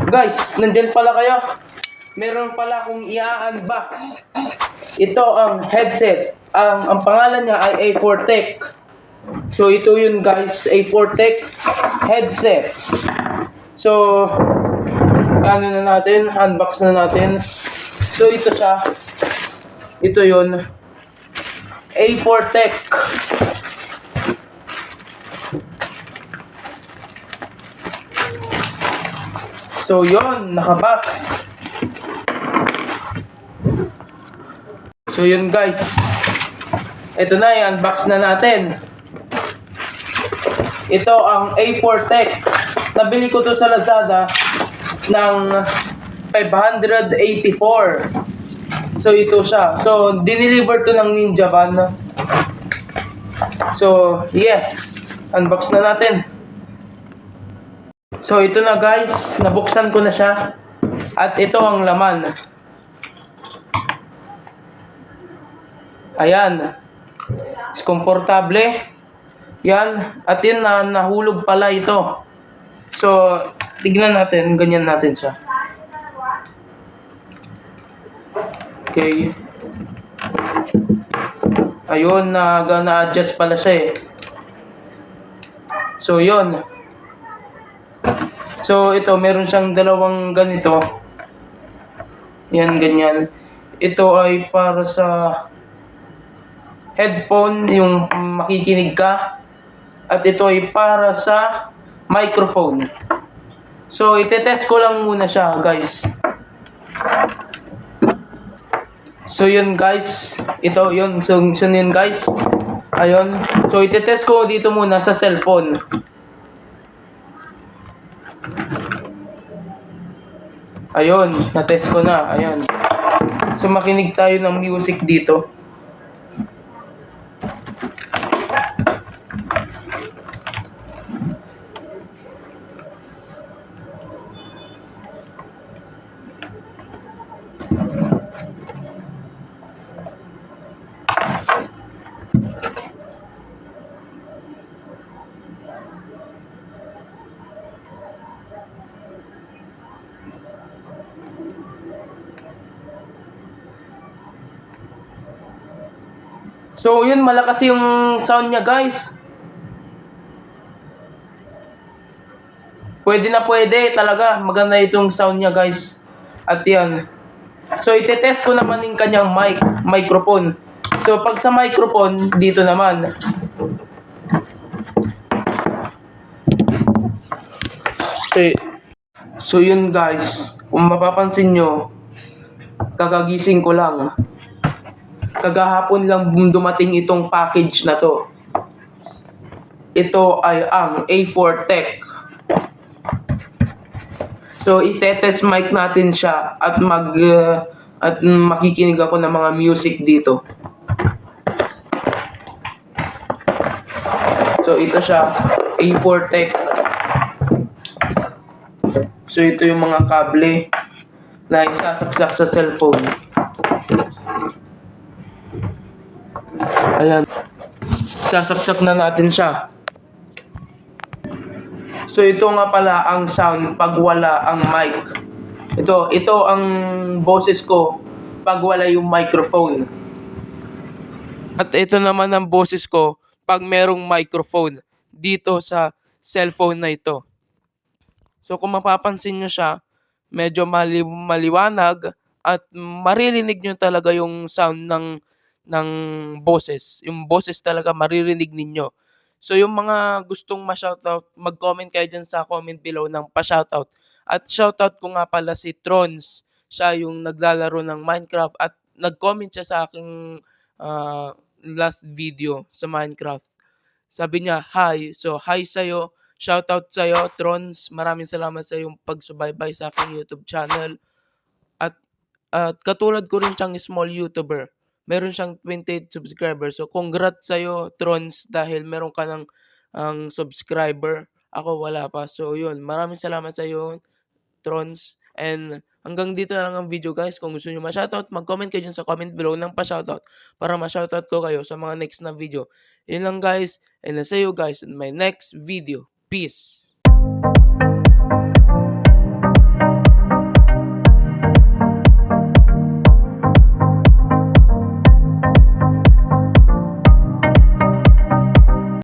Guys, nandyan pala kayo. Meron pala akong i-unbox. Ito ang headset. Ang pangalan niya ay A4 Tech. So ito yun guys, A4 Tech headset. So ano na natin, unbox na natin. So ito siya. Ito yun. A4 Tech. So yun, nakabox. So yun guys. Ito na, i-unbox na natin. Ito ang A4 Tech. Nabili ko to sa Lazada ng 584. So ito siya. So dineliver to ng Ninja Van. So yeah, unbox na natin. So ito na guys, nabuksan ko na siya. At ito ang laman. Ayan. Komportable. Yan. At yun na, nahulog pala ito. So, tignan natin. Ganyan natin siya. Okay. Ayun, na-adjust pala siya eh. So, yun. So, ito, meron siyang dalawang ganito. Yan, ganyan. Ito ay para sa headphone, yung makikinig ka. At ito ay para sa microphone. So, itetest ko lang muna siya, guys. So, yun, guys. Ito, yun. So, yun, guys. Ayun. So, itetest ko dito muna sa cellphone. Ayun, na-test ko na. Ayun. So, makinig tayo ng music dito. So, yun, malakas yung sound niya, guys. Pwede na pwede, talaga. Maganda itong sound niya, guys. At yan. So, itetest ko naman yung kanyang microphone. So, pag sa microphone, dito naman. So, yun, guys. Kung mapapansin nyo, kakagising ko lang. Kagahapon lang dumating itong package na to. Ito ay ang A4 Tech. So, itetest mic natin siya at makikinig ako ng mga music dito. So, ito siya, A4 Tech. So, ito yung mga kable na isasaksak sa cellphone. Ayan. Sasaksak na natin siya. So, ito nga pala ang sound pag wala ang mic. Ito ang boses ko pag wala yung microphone. At ito naman ang boses ko pag merong microphone dito sa cellphone na ito. So, kung mapapansin nyo siya, medyo maliwanag at maririnig nyo talaga yung sound ng boses. Yung boses talaga maririnig ninyo. So, yung mga gustong ma-shoutout, mag-comment kayo dyan sa comment below ng pa-shoutout. At shoutout ko nga pala si Trons. Siya yung naglalaro ng Minecraft at nag-comment siya sa aking last video sa Minecraft. Sabi niya, hi. So, hi sa'yo. Shoutout sa'yo, Trons. Maraming salamat sa iyong pagsubaybay sa aking YouTube channel. At katulad ko rin siyang small YouTuber. Meron siyang 28 subscribers. So, congrats sa'yo, Trons, dahil meron ka ng subscriber. Ako wala pa. So, yun. Maraming salamat sa'yo, Trons. And hanggang dito na lang ang video, guys. Kung gusto nyo ma-shoutout, mag-comment kayo dyan sa comment below ng pa-shoutout para ma-shoutout ko kayo sa mga next na video. Yun lang, guys. And I'll see you guys in my next video. Peace!